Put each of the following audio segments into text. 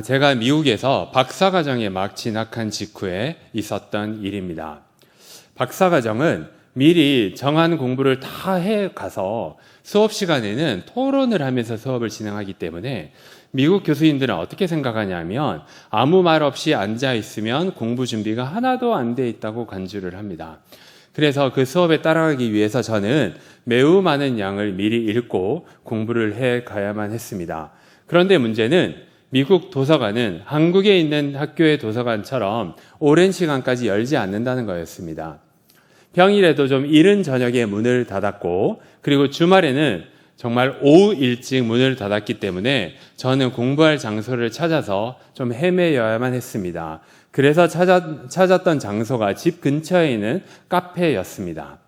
제가 미국에서 박사과정에 막 진학한 직후에 있었던 일입니다. 박사과정은 미리 정한 공부를 다 해가서 수업 시간에는 토론을 하면서 수업을 진행하기 때문에 미국 교수님들은 어떻게 생각하냐면 아무 말 없이 앉아 있으면 공부 준비가 하나도 안 돼 있다고 간주를 합니다. 그래서 그 수업에 따라가기 위해서 저는 매우 많은 양을 미리 읽고 공부를 해 가야만 했습니다. 그런데 문제는 미국 도서관은 한국에 있는 학교의 도서관처럼 오랜 시간까지 열지 않는다는 거였습니다. 평일에도 좀 이른 저녁에 문을 닫았고, 그리고 주말에는 정말 오후 일찍 문을 닫았기 때문에 저는 공부할 장소를 찾아서 좀 헤매야만 했습니다. 그래서 찾았던 장소가 집 근처에 있는 카페였습니다.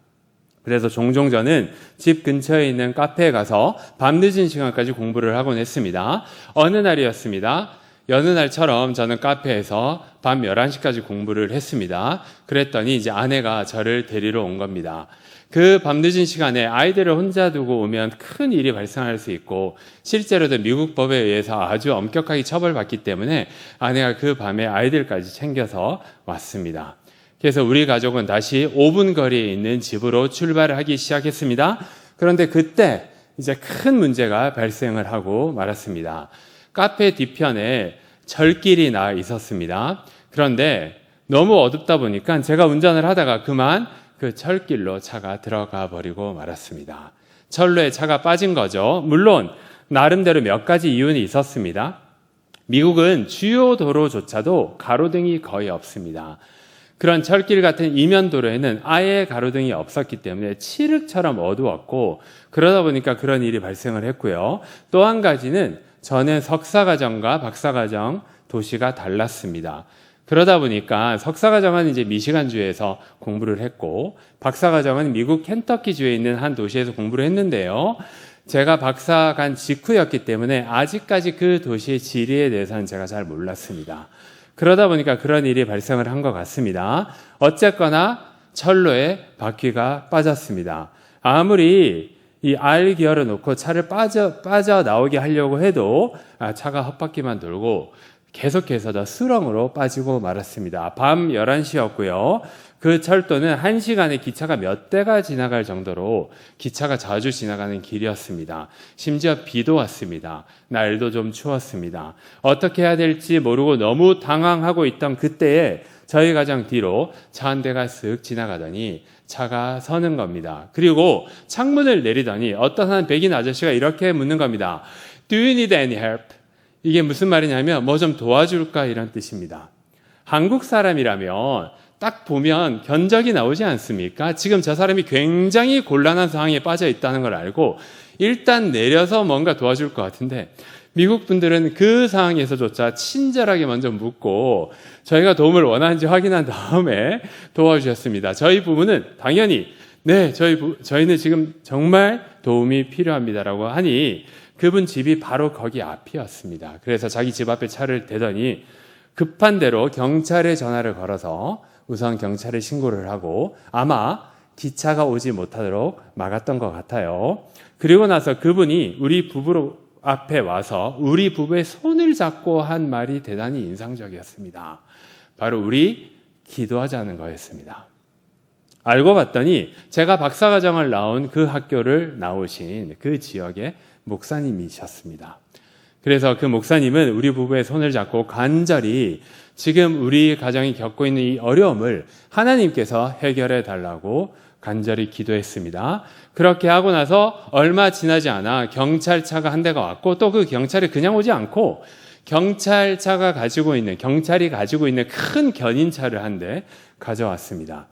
그래서 종종 저는 집 근처에 있는 카페에 가서 밤늦은 시간까지 공부를 하곤 했습니다. 어느 날이었습니다. 여느 날처럼 저는 카페에서 밤 11시까지 공부를 했습니다. 그랬더니 이제 아내가 저를 데리러 온 겁니다. 그 밤늦은 시간에 아이들을 혼자 두고 오면 큰 일이 발생할 수 있고, 실제로도 미국 법에 의해서 아주 엄격하게 처벌받기 때문에 아내가 그 밤에 아이들까지 챙겨서 왔습니다. 그래서 우리 가족은 다시 5분 거리에 있는 집으로 출발을 하기 시작했습니다. 그런데 그때 이제 큰 문제가 발생을 하고 말았습니다. 카페 뒤편에 절길이 나 있었습니다. 그런데 너무 어둡다 보니까 제가 운전을 하다가 그만 그 철길로 차가 들어가 버리고 말았습니다. 철로에 차가 빠진 거죠. 물론 나름대로 몇 가지 이유는 있었습니다. 미국은 주요 도로조차도 가로등이 거의 없습니다. 그런 철길 같은 이면 도로에는 아예 가로등이 없었기 때문에 칠흑처럼 어두웠고, 그러다 보니까 그런 일이 발생을 했고요. 또 한 가지는 저는 석사과정과 박사과정 도시가 달랐습니다. 그러다 보니까 석사과정은 이제 미시간주에서 공부를 했고, 박사과정은 미국 켄터키주에 있는 한 도시에서 공부를 했는데요. 제가 박사 간 직후였기 때문에 아직까지 그 도시의 지리에 대해서는 제가 잘 몰랐습니다. 그러다 보니까 그런 일이 발생을 한 것 같습니다. 어쨌거나 철로에 바퀴가 빠졌습니다. 아무리 이 R 기어를 놓고 차를 빠져나오게 하려고 해도 차가 헛바퀴만 돌고 계속해서 더 수렁으로 빠지고 말았습니다. 밤 11시였고요. 그 철도는 1시간에 기차가 몇 대가 지나갈 정도로 기차가 자주 지나가는 길이었습니다. 심지어 비도 왔습니다. 날도 좀 추웠습니다. 어떻게 해야 될지 모르고 너무 당황하고 있던 그때에 저희 가정 뒤로 차 한 대가 쓱 지나가더니 차가 서는 겁니다. 그리고 창문을 내리더니 어떤 한 백인 아저씨가 이렇게 묻는 겁니다. Do you need any help? 이게 무슨 말이냐면 뭐 좀 도와줄까 이런 뜻입니다. 한국 사람이라면 딱 보면 견적이 나오지 않습니까? 지금 저 사람이 굉장히 곤란한 상황에 빠져 있다는 걸 알고 일단 내려서 뭔가 도와줄 것 같은데, 미국 분들은 그 상황에서조차 친절하게 먼저 묻고 저희가 도움을 원하는지 확인한 다음에 도와주셨습니다. 저희 부부는 당연히 네, 저희는 지금 정말 도움이 필요합니다라고 하니 그분 집이 바로 거기 앞이었습니다. 그래서 자기 집 앞에 차를 대더니 급한 대로 경찰에 전화를 걸어서 우선 경찰에 신고를 하고 아마 기차가 오지 못하도록 막았던 것 같아요. 그리고 나서 그분이 우리 부부 앞에 와서 우리 부부의 손을 잡고 한 말이 대단히 인상적이었습니다. 바로 우리 기도하자는 거였습니다. 알고 봤더니 제가 박사과정을 나온 그 학교를 나오신 그 지역의 목사님이셨습니다. 그래서 그 목사님은 우리 부부의 손을 잡고 간절히 지금 우리 가정이 겪고 있는 이 어려움을 하나님께서 해결해 달라고 간절히 기도했습니다. 그렇게 하고 나서 얼마 지나지 않아 경찰차가 한 대가 왔고, 또 그 경찰이 그냥 오지 않고 경찰이 가지고 있는 큰 견인차를 한 대 가져왔습니다.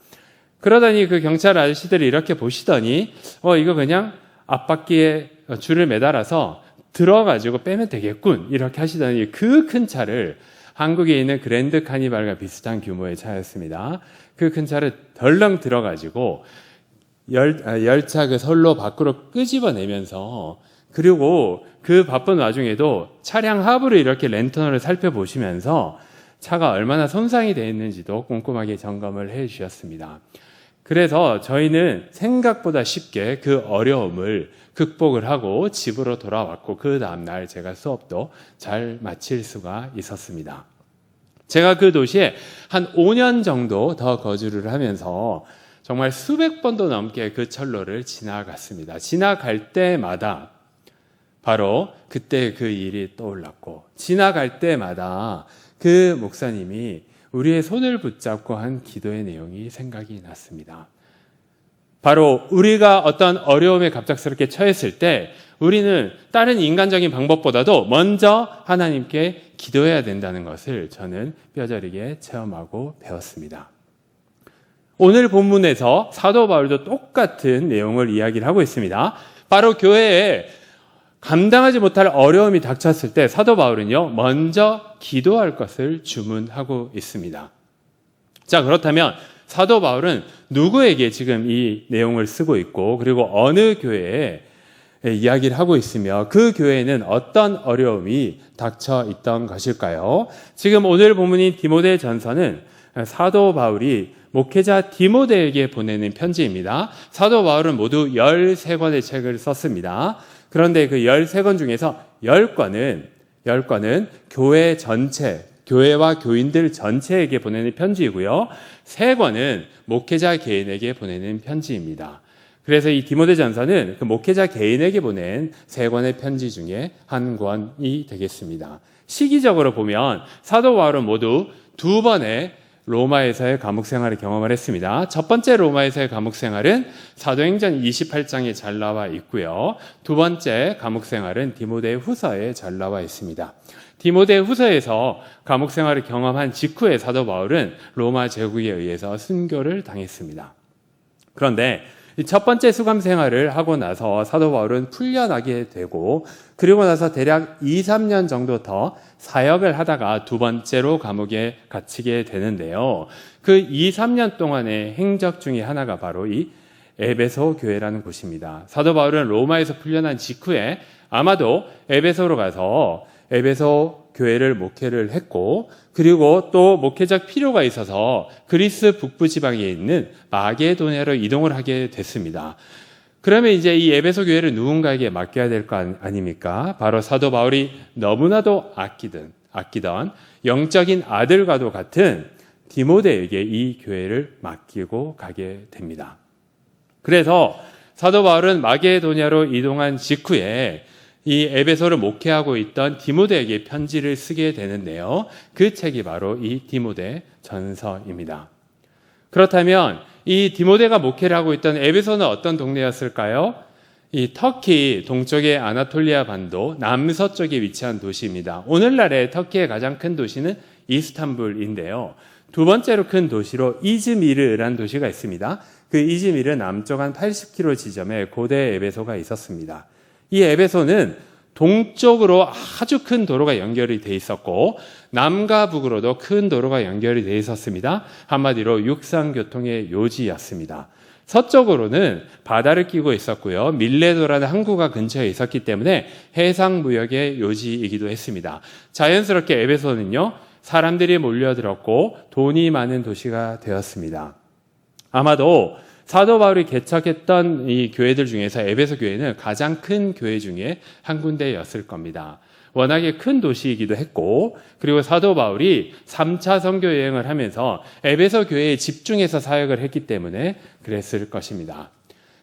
그러더니 그 경찰 아저씨들이 이렇게 보시더니 이거 그냥 앞바퀴에 줄을 매달아서 들어가지고 빼면 되겠군 이렇게 하시더니 그 큰 차를, 한국에 있는 그랜드 카니발과 비슷한 규모의 차였습니다. 그 큰 차를 덜렁 들어가지고 열차 그 선로 밖으로 끄집어내면서, 그리고 그 바쁜 와중에도 차량 하부를 이렇게 랜턴으로 살펴보시면서 차가 얼마나 손상이 되어 있는지도 꼼꼼하게 점검을 해 주셨습니다. 그래서 저희는 생각보다 쉽게 그 어려움을 극복을 하고 집으로 돌아왔고 그 다음날 제가 수업도 잘 마칠 수가 있었습니다. 제가 그 도시에 한 5년 정도 더 거주를 하면서 정말 수백 번도 넘게 그 철로를 지나갔습니다. 지나갈 때마다 바로 그때 그 일이 떠올랐고, 지나갈 때마다 그 목사님이 우리의 손을 붙잡고 한 기도의 내용이 생각이 났습니다. 바로 우리가 어떤 어려움에 갑작스럽게 처했을 때 우리는 다른 인간적인 방법보다도 먼저 하나님께 기도해야 된다는 것을 저는 뼈저리게 체험하고 배웠습니다. 오늘 본문에서 사도 바울도 똑같은 내용을 이야기를 하고 있습니다. 바로 교회에 감당하지 못할 어려움이 닥쳤을 때 사도 바울은요, 먼저 기도할 것을 주문하고 있습니다. 자, 그렇다면 사도 바울은 누구에게 지금 이 내용을 쓰고 있고, 그리고 어느 교회에 이야기를 하고 있으며 그 교회에는 어떤 어려움이 닥쳐 있던 것일까요? 지금 오늘 본문인 디모데 전서는 사도 바울이 목회자 디모데에게 보내는 편지입니다. 사도 바울은 모두 13권의 책을 썼습니다. 그런데 그 13권 중에서 10권은 교회 전체, 교회와 교인들 전체에게 보내는 편지이고요. 3권은 목회자 개인에게 보내는 편지입니다. 그래서 이 디모데전서는 그 목회자 개인에게 보낸 3권의 편지 중에 한 권이 되겠습니다. 시기적으로 보면 사도 바울은 모두 2번의 로마에서의 감옥 생활을 경험을 했습니다. 첫 번째 로마에서의 감옥 생활은 사도행전 28장에 잘 나와 있고요. 두 번째 감옥 생활은 디모데 후서에 잘 나와 있습니다. 디모데 후서에서 감옥 생활을 경험한 직후에 사도 바울은 로마 제국에 의해서 순교를 당했습니다. 그런데 첫 번째 수감 생활을 하고 나서 사도 바울은 풀려나게 되고, 그리고 나서 대략 2, 3년 정도 더 사역을 하다가 두 번째로 감옥에 갇히게 되는데요. 그 2, 3년 동안의 행적 중에 하나가 바로 이 에베소 교회라는 곳입니다. 사도 바울은 로마에서 풀려난 직후에 아마도 에베소로 가서 에베소 교회를 목회를 했고, 그리고 또 목회적 필요가 있어서 그리스 북부 지방에 있는 마게도냐로 이동을 하게 됐습니다. 그러면 이제 이 에베소 교회를 누군가에게 맡겨야 될 거 아닙니까? 바로 사도 바울이 너무나도 아끼던 영적인 아들과도 같은 디모데에게 이 교회를 맡기고 가게 됩니다. 그래서 사도 바울은 마게도냐로 이동한 직후에 이 에베소를 목회하고 있던 디모데에게 편지를 쓰게 되는데요. 그 책이 바로 이 디모데 전서입니다. 그렇다면 이 디모데가 목회를 하고 있던 에베소는 어떤 동네였을까요? 이 터키 동쪽의 아나톨리아 반도 남서쪽에 위치한 도시입니다. 오늘날의 터키의 가장 큰 도시는 이스탄불인데요. 두 번째로 큰 도시로 이즈미르라는 도시가 있습니다. 그 이즈미르 남쪽 한 80km 지점에 고대 에베소가 있었습니다. 이 에베소는 동쪽으로 아주 큰 도로가 연결이 돼 있었고 남과 북으로도 큰 도로가 연결이 돼 있었습니다. 한마디로 육상교통의 요지였습니다. 서쪽으로는 바다를 끼고 있었고요. 밀레도라는 항구가 근처에 있었기 때문에 해상무역의 요지이기도 했습니다. 자연스럽게 에베소는요, 사람들이 몰려들었고 돈이 많은 도시가 되었습니다. 아마도 사도 바울이 개척했던 이 교회들 중에서 에베소 교회는 가장 큰 교회 중에 한 군데였을 겁니다. 워낙에 큰 도시이기도 했고, 그리고 사도 바울이 3차 선교 여행을 하면서 에베소 교회에 집중해서 사역을 했기 때문에 그랬을 것입니다.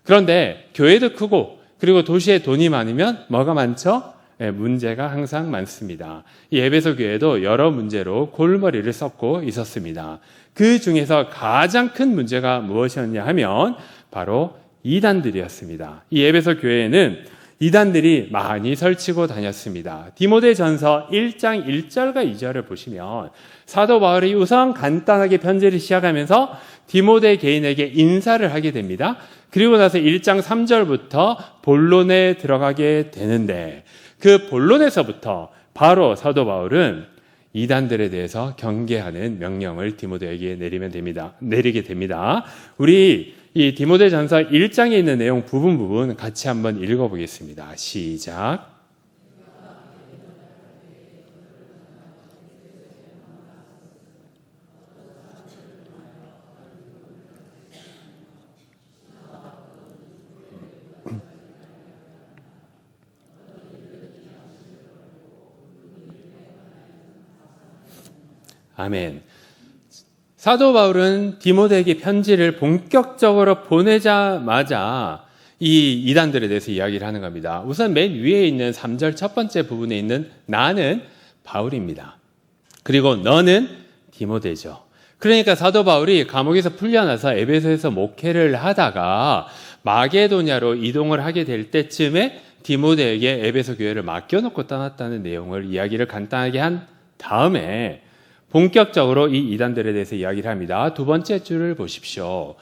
그런데 교회도 크고 그리고 도시에 돈이 많으면 뭐가 많죠? 문제가 항상 많습니다. 이 에베소 교회도 여러 문제로 골머리를 썩고 있었습니다. 그 중에서 가장 큰 문제가 무엇이었냐 하면 바로 이단들이었습니다. 이 에베소 교회에는 이단들이 많이 설치고 다녔습니다. 디모데전서 1장 1절과 2절을 보시면 사도 바울이 우선 간단하게 편지를 시작하면서 디모데 개인에게 인사를 하게 됩니다. 그리고 나서 1장 3절부터 본론에 들어가게 되는데, 그 본론에서부터 바로 사도 바울은 이단들에 대해서 경계하는 명령을 디모데에게 내리게 됩니다. 우리 이 디모데전서 1장에 있는 내용 부분 같이 한번 읽어보겠습니다. 시작. 아멘. 사도 바울은 디모데에게 편지를 본격적으로 보내자마자 이 이단들에 대해서 이야기를 하는 겁니다. 우선 맨 위에 있는 3절 첫 번째 부분에 있는 나는 바울입니다. 그리고 너는 디모데죠. 그러니까 사도 바울이 감옥에서 풀려나서 에베소에서 목회를 하다가 마게도냐로 이동을 하게 될 때쯤에 디모데에게 에베소 교회를 맡겨놓고 떠났다는 내용을 이야기를 간단하게 한 다음에 본격적으로 이 이단들에 대해서 이야기를 합니다. 두 번째 줄을 보십시오.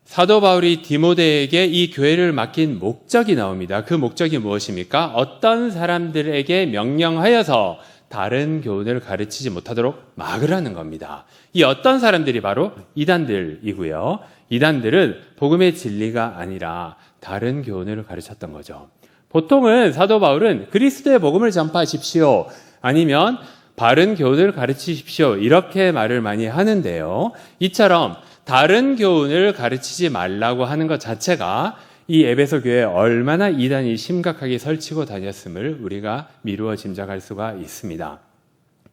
사도 바울이 디모데에게 이 교회를 맡긴 목적이 나옵니다. 그 목적이 무엇입니까? 어떤 사람들에게 명령하여서 다른 교훈을 가르치지 못하도록 막으라는 겁니다. 이 어떤 사람들이 바로 이단들이고요. 이단들은 복음의 진리가 아니라 다른 교훈을 가르쳤던 거죠. 보통은 사도 바울은 그리스도의 복음을 전파하십시오. 아니면 바른 교훈을 가르치십시오. 이렇게 말을 많이 하는데요. 이처럼 다른 교훈을 가르치지 말라고 하는 것 자체가 이 에베소 교회에 얼마나 이단이 심각하게 설치고 다녔음을 우리가 미루어 짐작할 수가 있습니다.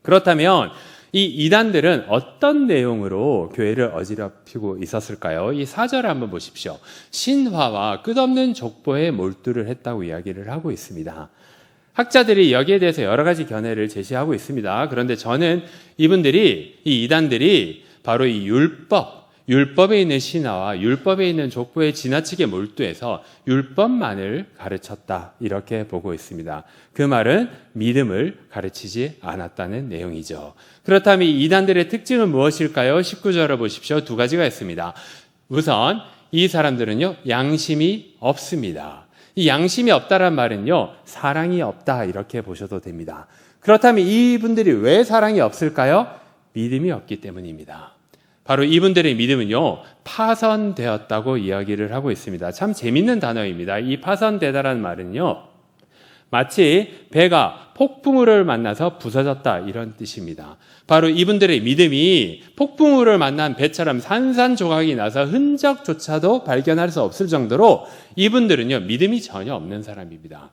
그렇다면 이 이단들은 어떤 내용으로 교회를 어지럽히고 있었을까요? 이 4절을 한번 보십시오. 신화와 끝없는 족보에 몰두를 했다고 이야기를 하고 있습니다. 학자들이 여기에 대해서 여러 가지 견해를 제시하고 있습니다. 그런데 저는 이 이단들이 바로 이 율법에 있는 신화와 율법에 있는 족보에 지나치게 몰두해서 율법만을 가르쳤다, 이렇게 보고 있습니다. 그 말은 믿음을 가르치지 않았다는 내용이죠. 그렇다면 이 이단들의 특징은 무엇일까요? 19절을 보십시오. 두 가지가 있습니다. 우선 이 사람들은요, 양심이 없습니다. 이 양심이 없다란 말은요, 사랑이 없다, 이렇게 보셔도 됩니다. 그렇다면 이분들이 왜 사랑이 없을까요? 믿음이 없기 때문입니다. 바로 이분들의 믿음은요, 파선되었다고 이야기를 하고 있습니다. 참 재밌는 단어입니다. 이 파선되다라는 말은요, 마치 배가 폭풍우를 만나서 부서졌다, 이런 뜻입니다. 바로 이분들의 믿음이 폭풍우를 만난 배처럼 산산조각이 나서 흔적조차도 발견할 수 없을 정도로 이분들은요, 믿음이 전혀 없는 사람입니다.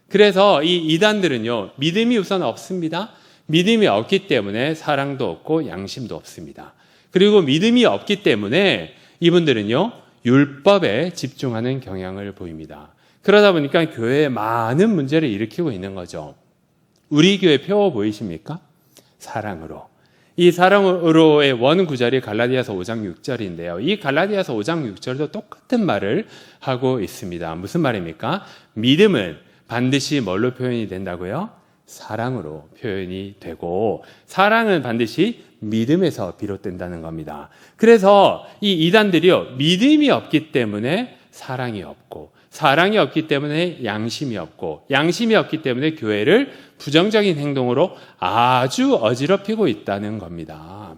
그래서 이 이단들은요, 믿음이 우선 없습니다. 믿음이 없기 때문에 사랑도 없고 양심도 없습니다. 그리고 믿음이 없기 때문에 이분들은요, 율법에 집중하는 경향을 보입니다. 그러다 보니까 교회에 많은 문제를 일으키고 있는 거죠. 우리 교회 표 보이십니까? 사랑으로. 이 사랑으로의 원 구절이 갈라디아서 5장 6절인데요. 이 갈라디아서 5장 6절도 똑같은 말을 하고 있습니다. 무슨 말입니까? 믿음은 반드시 뭘로 표현이 된다고요? 사랑으로 표현이 되고, 사랑은 반드시 믿음에서 비롯된다는 겁니다. 그래서 이 이단들이요, 믿음이 없기 때문에 사랑이 없고, 사랑이 없기 때문에 양심이 없고, 양심이 없기 때문에 교회를 부정적인 행동으로 아주 어지럽히고 있다는 겁니다.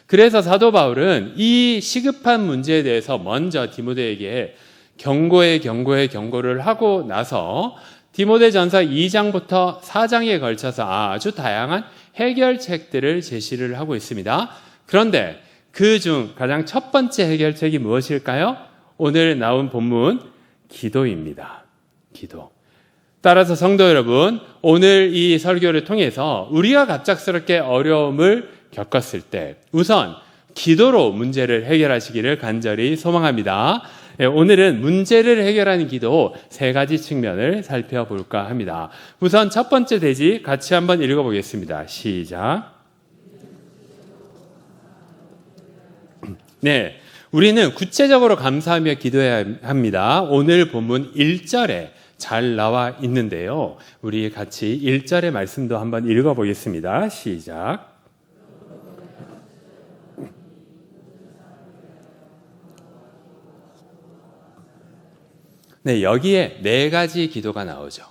그래서 사도 바울은 이 시급한 문제에 대해서 먼저 디모데에게 경고를 하고 나서 디모데전서 2장부터 4장에 걸쳐서 아주 다양한 해결책들을 제시를 하고 있습니다. 그런데 그중 가장 첫 번째 해결책이 무엇일까요? 오늘 나온 본문, 기도입니다. 기도. 따라서 성도 여러분, 오늘 이 설교를 통해서 우리가 갑작스럽게 어려움을 겪었을 때 우선 기도로 문제를 해결하시기를 간절히 소망합니다. 오늘은 문제를 해결하는 기도 세 가지 측면을 살펴볼까 합니다. 우선 첫 번째 대지 같이 한번 읽어보겠습니다. 시작. 네, 우리는 구체적으로 감사하며 기도해야 합니다. 오늘 본문 1절에 잘 나와 있는데요. 우리 같이 1절의 말씀도 한번 읽어보겠습니다. 시작. 네, 여기에 네 가지 기도가 나오죠.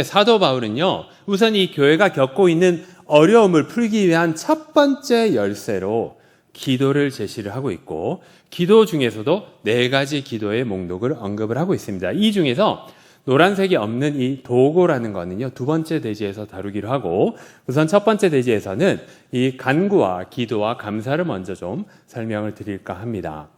사도 바울은요, 우선 이 교회가 겪고 있는 어려움을 풀기 위한 첫 번째 열쇠로 기도를 제시를 하고 있고, 기도 중에서도 네 가지 기도의 목록을 언급을 하고 있습니다. 이 중에서 노란색이 없는 이 도고라는 거는요, 두 번째 대지에서 다루기로 하고, 우선 첫 번째 대지에서는 이 간구와 기도와 감사를 먼저 좀 설명을 드릴까 합니다.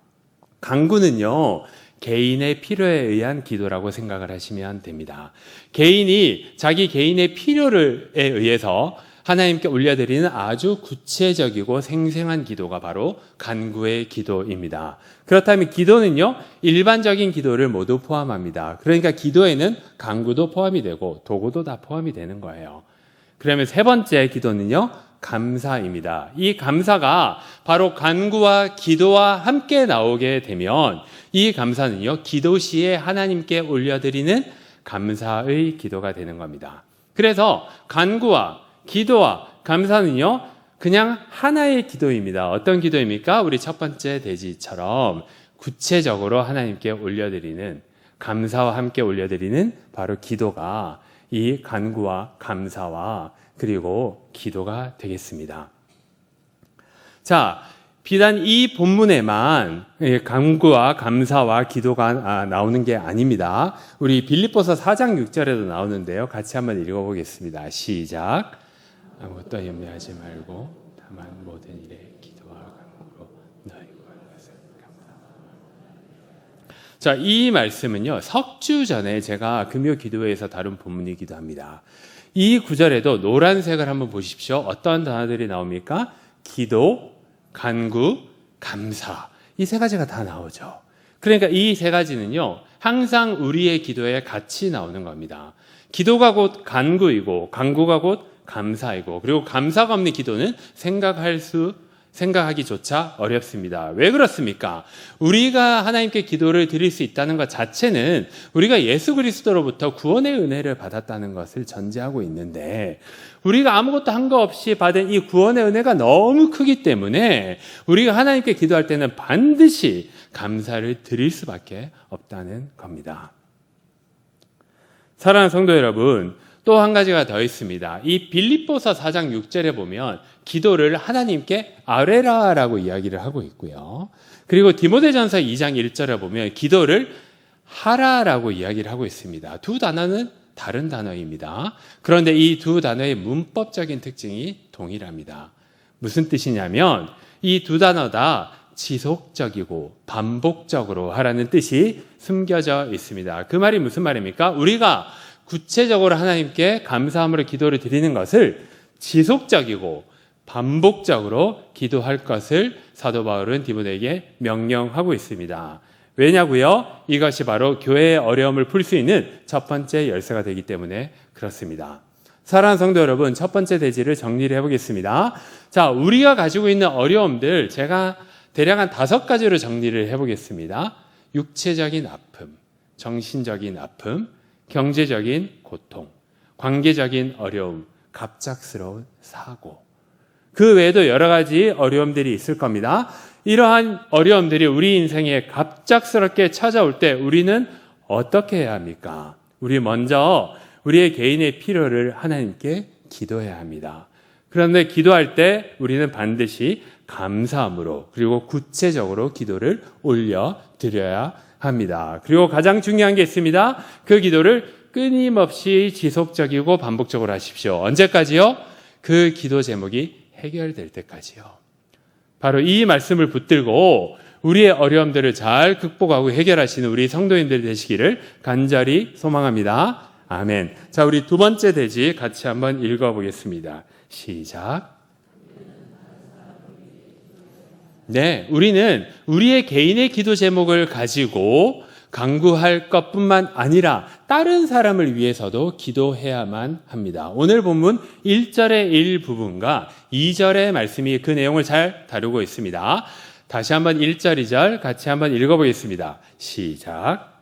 간구는요, 개인의 필요에 의한 기도라고 생각을 하시면 됩니다. 개인이 자기 개인의 필요에 의해서 하나님께 올려드리는 아주 구체적이고 생생한 기도가 바로 간구의 기도입니다. 그렇다면 기도는요, 일반적인 기도를 모두 포함합니다. 그러니까 기도에는 간구도 포함이 되고 도구도 다 포함이 되는 거예요. 그러면 세 번째 기도는요, 감사입니다. 이 감사가 바로 간구와 기도와 함께 나오게 되면 이 감사는요, 기도 시에 하나님께 올려드리는 감사의 기도가 되는 겁니다. 그래서 간구와 기도와 감사는요, 그냥 하나의 기도입니다. 어떤 기도입니까? 우리 첫 번째 돼지처럼 구체적으로 하나님께 올려드리는, 감사와 함께 올려드리는 바로 기도가 이 간구와 감사와 그리고 기도가 되겠습니다. 자, 비단 이 본문에만 간구와 감사와 기도가 나오는 게 아닙니다. 우리 빌립보서 4장 6절에도 나오는데요. 같이 한번 읽어보겠습니다. 시작. 아무것도 염려하지 말고 다만 모든 일에 기도와 간구로 너희 구하는 것을 감사하라. 자, 이 말씀은요, 석주 전에 제가 금요 기도회에서 다룬 본문이기도 합니다. 이 구절에도 노란색을 한번 보십시오. 어떤 단어들이 나옵니까? 기도, 간구, 감사. 이 세 가지가 다 나오죠. 그러니까 이 세 가지는요, 항상 우리의 기도에 같이 나오는 겁니다. 기도가 곧 간구이고, 간구가 곧 감사이고, 그리고 감사가 없는 기도는 생각하기조차 어렵습니다. 왜 그렇습니까? 우리가 하나님께 기도를 드릴 수 있다는 것 자체는 우리가 예수 그리스도로부터 구원의 은혜를 받았다는 것을 전제하고 있는데, 우리가 아무것도 한 거 없이 받은 이 구원의 은혜가 너무 크기 때문에 우리가 하나님께 기도할 때는 반드시 감사를 드릴 수밖에 없다는 겁니다. 사랑하는 성도 여러분, 또 한 가지가 더 있습니다. 이 빌립보서 4장 6절에 보면 기도를 하나님께 아뢰라라고 이야기를 하고 있고요. 그리고 디모데전서 2장 1절에 보면 기도를 하라라고 이야기를 하고 있습니다. 두 단어는 다른 단어입니다. 그런데 이 두 단어의 문법적인 특징이 동일합니다. 무슨 뜻이냐면 이 두 단어 다 지속적이고 반복적으로 하라는 뜻이 숨겨져 있습니다. 그 말이 무슨 말입니까? 우리가 구체적으로 하나님께 감사함으로 기도를 드리는 것을 지속적이고 반복적으로 기도할 것을 사도 바울은 디모데에게 명령하고 있습니다. 왜냐고요? 이것이 바로 교회의 어려움을 풀 수 있는 첫 번째 열쇠가 되기 때문에 그렇습니다. 사랑하는 성도 여러분, 첫 번째 대지를 정리를 해보겠습니다. 자, 우리가 가지고 있는 어려움들 제가 대략 한 5가지로 정리를 해보겠습니다. 육체적인 아픔, 정신적인 아픔, 경제적인 고통, 관계적인 어려움, 갑작스러운 사고, 그 외에도 여러 가지 어려움들이 있을 겁니다. 이러한 어려움들이 우리 인생에 갑작스럽게 찾아올 때 우리는 어떻게 해야 합니까? 우리 먼저 우리의 개인의 필요를 하나님께 기도해야 합니다. 그런데 기도할 때 우리는 반드시 감사함으로 그리고 구체적으로 기도를 올려드려야 합니다. 그리고 가장 중요한 게 있습니다. 그 기도를 끊임없이 지속적이고 반복적으로 하십시오. 언제까지요? 그 기도 제목이 해결될 때까지요. 바로 이 말씀을 붙들고 우리의 어려움들을 잘 극복하고 해결하시는 우리 성도님들 되시기를 간절히 소망합니다. 아멘. 자, 우리 두 번째 대지 같이 한번 읽어보겠습니다. 시작. 네, 우리는 우리의 개인의 기도 제목을 가지고 간구할 것뿐만 아니라 다른 사람을 위해서도 기도해야만 합니다. 오늘 본문 1절의 일부분과 2절의 말씀이 그 내용을 잘 다루고 있습니다. 다시 한번 1절, 2절 같이 한번 읽어보겠습니다. 시작.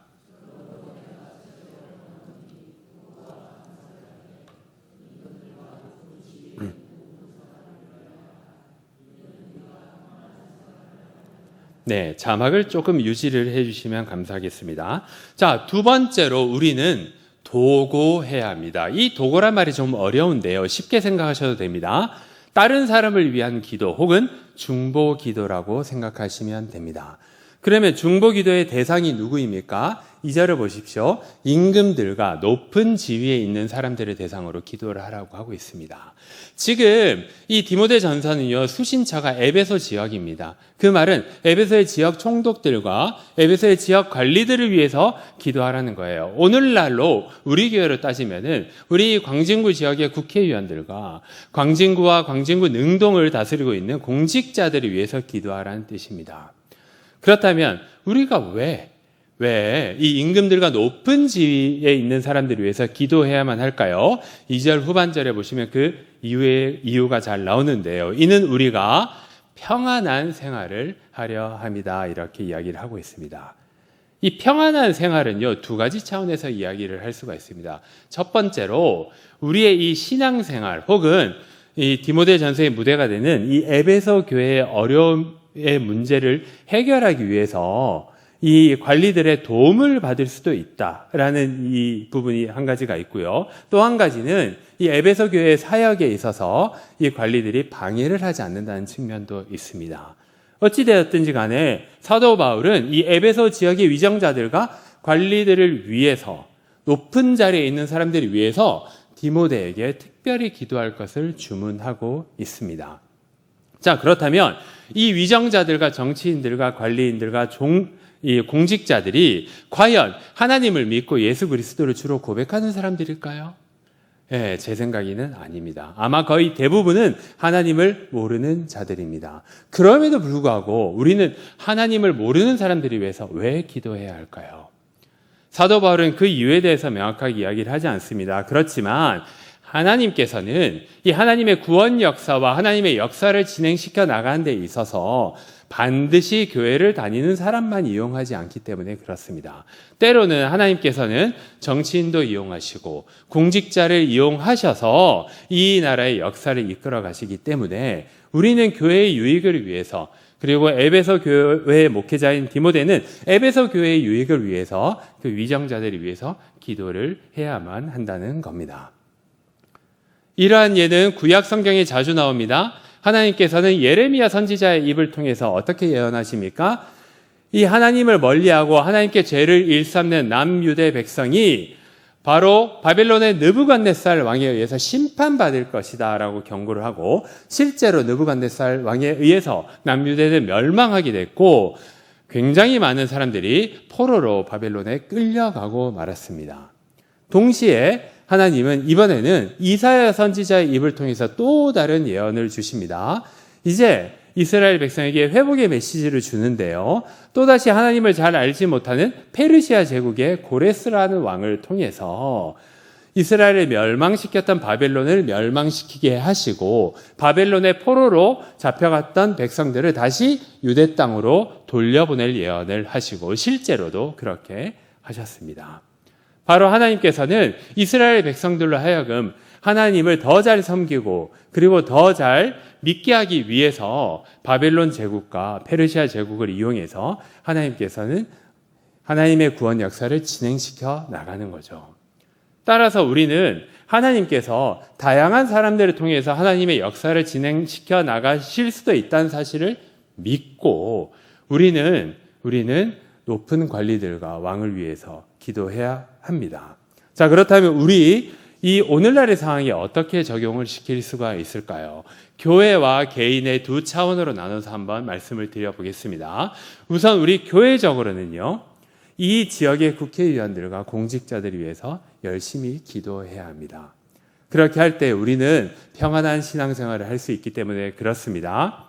네, 자막을 조금 유지를 해주시면 감사하겠습니다. 자, 두 번째로 우리는 도고해야 합니다. 이 도고란 말이 좀 어려운데요. 쉽게 생각하셔도 됩니다. 다른 사람을 위한 기도 혹은 중보 기도라고 생각하시면 됩니다. 그러면 중보기도의 대상이 누구입니까? 2절을 보십시오. 임금들과 높은 지위에 있는 사람들을 대상으로 기도를 하라고 하고 있습니다. 지금 이 디모데 전서는요, 수신처가 에베소 지역입니다. 그 말은 에베소의 지역 총독들과 에베소의 지역 관리들을 위해서 기도하라는 거예요. 오늘날로 우리 교회로 따지면은 우리 광진구 지역의 국회의원들과 광진구와 광진구 능동을 다스리고 있는 공직자들을 위해서 기도하라는 뜻입니다. 그렇다면 우리가 왜 이 임금들과 높은 지위에 있는 사람들을 위해서 기도해야만 할까요? 2절 후반절에 보시면 그 이유가 잘 나오는데요. 이는 우리가 평안한 생활을 하려 함이다. 이렇게 이야기를 하고 있습니다. 이 평안한 생활은요, 두 가지 차원에서 이야기를 할 수가 있습니다. 첫 번째로 우리의 이 신앙생활 혹은 이 디모데 전서의 무대가 되는 이 에베소 교회의 어려움의 문제를 해결하기 위해서 이 관리들의 도움을 받을 수도 있다라는 이 부분이 한 가지가 있고요. 또 한 가지는 이 에베소 교회의 사역에 있어서 이 관리들이 방해를 하지 않는다는 측면도 있습니다. 어찌되었든지 간에 사도 바울은 이 에베소 지역의 위정자들과 관리들을 위해서, 높은 자리에 있는 사람들을 위해서 디모데에게 특별히 기도할 것을 주문하고 있습니다. 자, 그렇다면 이 위정자들과 정치인들과 관리인들과 이 공직자들이 과연 하나님을 믿고 예수 그리스도를 주로 고백하는 사람들일까요? 예, 제 생각에는 아닙니다. 아마 거의 대부분은 하나님을 모르는 자들입니다. 그럼에도 불구하고 우리는 하나님을 모르는 사람들을 위해서 왜 기도해야 할까요? 사도 바울은 그 이유에 대해서 명확하게 이야기를 하지 않습니다. 그렇지만 하나님께서는 이 하나님의 구원 역사와 하나님의 역사를 진행시켜 나가는 데 있어서 반드시 교회를 다니는 사람만 이용하지 않기 때문에 그렇습니다. 때로는 하나님께서는 정치인도 이용하시고 공직자를 이용하셔서 이 나라의 역사를 이끌어 가시기 때문에 우리는 교회의 유익을 위해서, 그리고 에베소 교회의 목회자인 디모데는 에베소 교회의 유익을 위해서, 그 위정자들을 위해서 기도를 해야만 한다는 겁니다. 이러한 예는 구약 성경에 자주 나옵니다. 하나님께서는 예레미야 선지자의 입을 통해서 어떻게 예언하십니까? 이 하나님을 멀리하고 하나님께 죄를 일삼는 남유대 백성이 바로 바벨론의 느부갓네살 왕에 의해서 심판받을 것이다 라고 경고를 하고, 실제로 느부갓네살 왕에 의해서 남유대는 멸망하게 됐고 굉장히 많은 사람들이 포로로 바벨론에 끌려가고 말았습니다. 동시에 하나님은 이번에는 이사야 선지자의 입을 통해서 또 다른 예언을 주십니다. 이제 이스라엘 백성에게 회복의 메시지를 주는데요. 또다시 하나님을 잘 알지 못하는 페르시아 제국의 고레스라는 왕을 통해서 이스라엘을 멸망시켰던 바벨론을 멸망시키게 하시고, 바벨론의 포로로 잡혀갔던 백성들을 다시 유대 땅으로 돌려보낼 예언을 하시고, 실제로도 그렇게 하셨습니다. 바로 하나님께서는 이스라엘 백성들로 하여금 하나님을 더 잘 섬기고 그리고 더 잘 믿게 하기 위해서 바벨론 제국과 페르시아 제국을 이용해서 하나님께서는 하나님의 구원 역사를 진행시켜 나가는 거죠. 따라서 우리는 하나님께서 다양한 사람들을 통해서 하나님의 역사를 진행시켜 나가실 수도 있다는 사실을 믿고 우리는 높은 관리들과 왕을 위해서 기도해야 합니다. 자, 그렇다면 우리 이 오늘날의 상황에 어떻게 적용을 시킬 수가 있을까요? 교회와 개인의 두 차원으로 나눠서 한번 말씀을 드려보겠습니다. 우선 우리 교회적으로는요, 이 지역의 국회의원들과 공직자들을 위해서 열심히 기도해야 합니다. 그렇게 할 때 우리는 평안한 신앙생활을 할 수 있기 때문에 그렇습니다.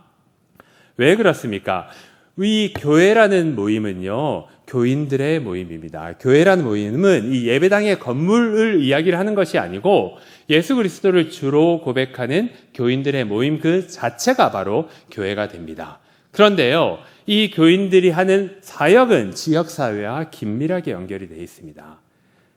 왜 그렇습니까? 이 교회라는 모임은요, 교인들의 모임입니다. 교회라는 모임은 이 예배당의 건물을 이야기를 하는 것이 아니고 예수 그리스도를 주로 고백하는 교인들의 모임 그 자체가 바로 교회가 됩니다. 그런데요, 이 교인들이 하는 사역은 지역사회와 긴밀하게 연결이 되어 있습니다.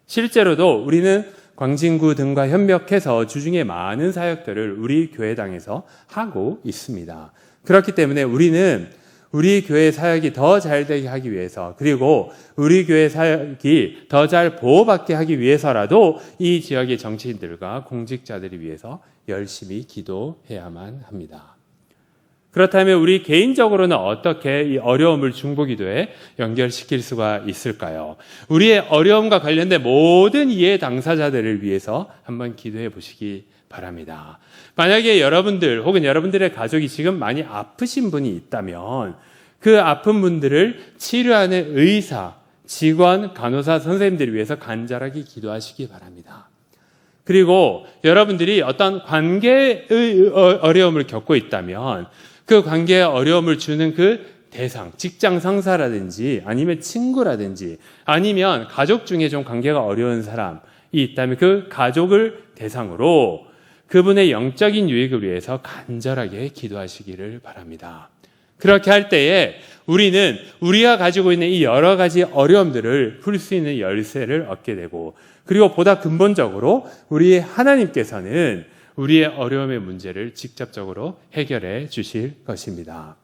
실제로도 우리는 광진구 등과 협력해서 주중에 많은 사역들을 우리 교회당에서 하고 있습니다. 그렇기 때문에 우리는 우리 교회 사역이 더 잘되게 하기 위해서, 그리고 우리 교회 사역이 더 잘 보호받게 하기 위해서라도 이 지역의 정치인들과 공직자들을 위해서 열심히 기도해야만 합니다. 그렇다면 우리 개인적으로는 어떻게 이 어려움을 중보기도에 연결시킬 수가 있을까요? 우리의 어려움과 관련된 모든 이해 당사자들을 위해서 한번 기도해 보시기 바랍니다. 만약에 여러분들 혹은 여러분들의 가족이 지금 많이 아프신 분이 있다면 그 아픈 분들을 치료하는 의사, 직원, 간호사, 선생님들을 위해서 간절하게 기도하시기 바랍니다. 그리고 여러분들이 어떤 관계의 어려움을 겪고 있다면 그 관계에 어려움을 주는 그 대상, 직장 상사라든지 아니면 친구라든지 아니면 가족 중에 좀 관계가 어려운 사람이 있다면 그 가족을 대상으로 그분의 영적인 유익을 위해서 간절하게 기도하시기를 바랍니다. 그렇게 할 때에 우리는 우리가 가지고 있는 이 여러 가지 어려움들을 풀 수 있는 열쇠를 얻게 되고, 그리고 보다 근본적으로 우리 하나님께서는 우리의 어려움의 문제를 직접적으로 해결해 주실 것입니다.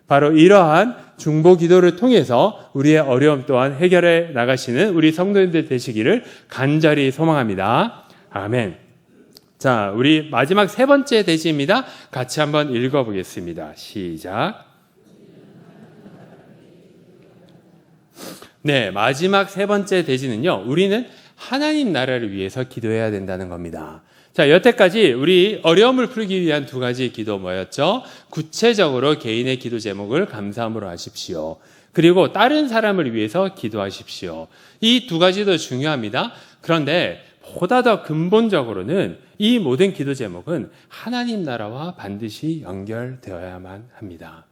바로 이러한 중보 기도를 통해서 우리의 어려움 또한 해결해 나가시는 우리 성도님들 되시기를 간절히 소망합니다. 아멘. 자, 우리 마지막 세 번째 대지입니다. 같이 한번 읽어보겠습니다. 시작. 네, 마지막 세 번째 대지는요, 우리는 하나님 나라를 위해서 기도해야 된다는 겁니다. 자, 여태까지 우리 어려움을 풀기 위한 두 가지 기도 뭐였죠? 구체적으로 개인의 기도 제목을 감사함으로 하십시오. 그리고 다른 사람을 위해서 기도하십시오. 이 두 가지도 중요합니다. 그런데 보다 더 근본적으로는 이 모든 기도 제목은 하나님 나라와 반드시 연결되어야만 합니다.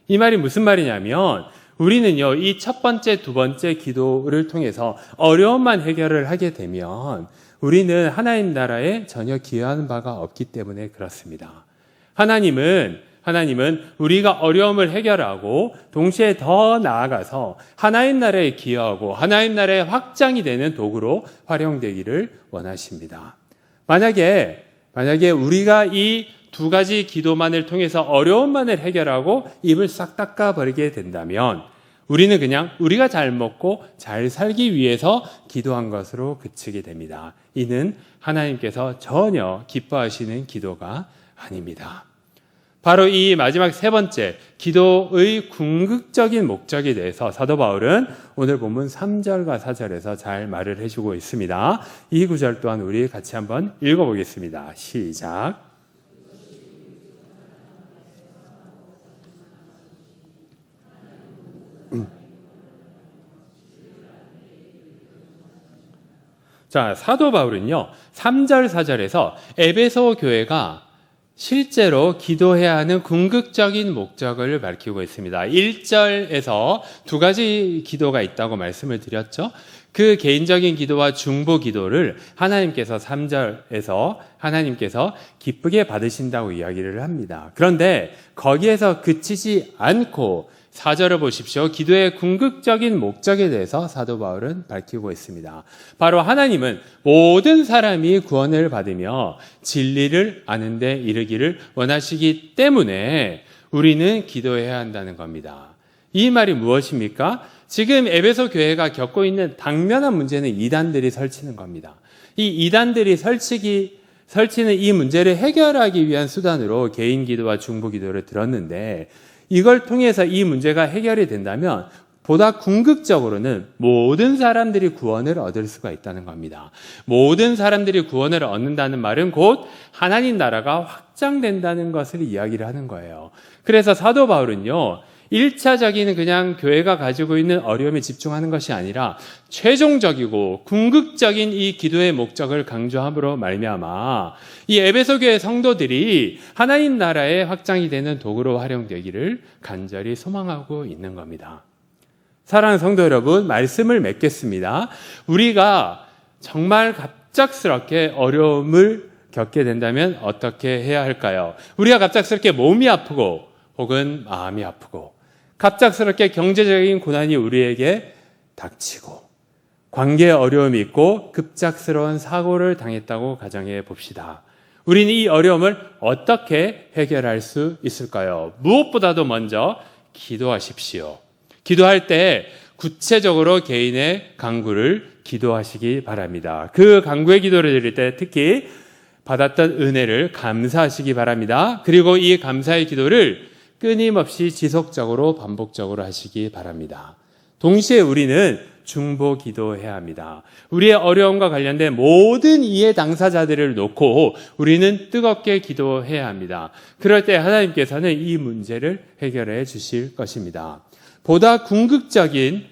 이 말이 무슨 말이냐면 우리는요, 이 첫 번째, 두 번째 기도를 통해서 어려움만 해결을 하게 되면 우리는 하나님 나라에 전혀 기여하는 바가 없기 때문에 그렇습니다. 하나님은 우리가 어려움을 해결하고 동시에 더 나아가서 하나님 나라에 기여하고 하나님 나라의 확장이 되는 도구로 활용되기를 원하십니다. 만약에 우리가 이 두 가지 기도만을 통해서 어려움만을 해결하고 입을 싹 닦아버리게 된다면 우리는 그냥 우리가 잘 먹고 잘 살기 위해서 기도한 것으로 그치게 됩니다. 이는 하나님께서 전혀 기뻐하시는 기도가 아닙니다. 바로 이 마지막 세 번째 기도의 궁극적인 목적에 대해서 사도 바울은 오늘 본문 3절과 4절에서 잘 말을 해주고 있습니다. 이 구절 또한 우리 같이 한번 읽어보겠습니다. 시작. 자, 사도 바울은요, 3절, 4절에서 에베소 교회가 실제로 기도해야 하는 궁극적인 목적을 밝히고 있습니다. 1절에서 두 가지 기도가 있다고 말씀을 드렸죠. 그 개인적인 기도와 중보 기도를 하나님께서 3절에서 하나님께서 기쁘게 받으신다고 이야기를 합니다. 그런데 거기에서 그치지 않고 4절을 보십시오. 기도의 궁극적인 목적에 대해서 사도 바울은 밝히고 있습니다. 바로 하나님은 모든 사람이 구원을 받으며 진리를 아는 데 이르기를 원하시기 때문에 우리는 기도해야 한다는 겁니다. 이 말이 무엇입니까? 지금 에베소 교회가 겪고 있는 당면한 문제는 이단들이 설치는 겁니다. 이 이단들이 설치는 이 문제를 해결하기 위한 수단으로 개인 기도와 중보 기도를 들었는데 이걸 통해서 이 문제가 해결이 된다면 보다 궁극적으로는 모든 사람들이 구원을 얻을 수가 있다는 겁니다. 모든 사람들이 구원을 얻는다는 말은 곧 하나님 나라가 확장된다는 것을 이야기를 하는 거예요. 그래서 사도 바울은요, 1차적인 그냥 교회가 가지고 있는 어려움에 집중하는 것이 아니라 최종적이고 궁극적인 이 기도의 목적을 강조함으로 말미암아 이 에베소 교회 성도들이 하나님 나라의 확장이 되는 도구로 활용되기를 간절히 소망하고 있는 겁니다. 사랑하는 성도 여러분, 말씀을 맺겠습니다. 우리가 정말 갑작스럽게 어려움을 겪게 된다면 어떻게 해야 할까요? 우리가 갑작스럽게 몸이 아프고 혹은 마음이 아프고 갑작스럽게 경제적인 고난이 우리에게 닥치고 관계에 어려움이 있고 급작스러운 사고를 당했다고 가정해 봅시다. 우리는 이 어려움을 어떻게 해결할 수 있을까요? 무엇보다도 먼저 기도하십시오. 기도할 때 구체적으로 개인의 간구를 기도하시기 바랍니다. 그 간구의 기도를 드릴 때 특히 받았던 은혜를 감사하시기 바랍니다. 그리고 이 감사의 기도를 끊임없이 지속적으로 반복적으로 하시기 바랍니다. 동시에 우리는 중보 기도해야 합니다. 우리의 어려움과 관련된 모든 이해 당사자들을 놓고 우리는 뜨겁게 기도해야 합니다. 그럴 때 하나님께서는 이 문제를 해결해 주실 것입니다. 보다 궁극적인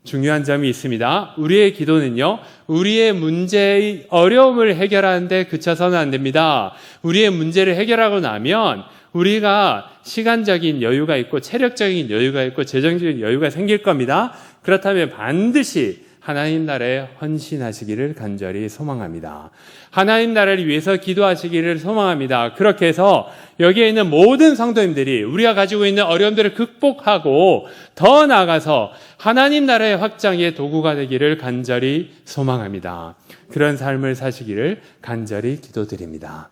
중요한 점이 있습니다. 우리의 기도는요, 우리의 문제의 어려움을 해결하는데 그쳐서는 안 됩니다. 우리의 문제를 해결하고 나면 우리가 시간적인 여유가 있고 체력적인 여유가 있고 재정적인 여유가 생길 겁니다. 그렇다면 반드시 하나님 나라에 헌신하시기를 간절히 소망합니다. 하나님 나라를 위해서 기도하시기를 소망합니다. 그렇게 해서 여기에 있는 모든 성도님들이 우리가 가지고 있는 어려움들을 극복하고 더 나아가서 하나님 나라의 확장의 도구가 되기를 간절히 소망합니다. 그런 삶을 사시기를 간절히 기도드립니다.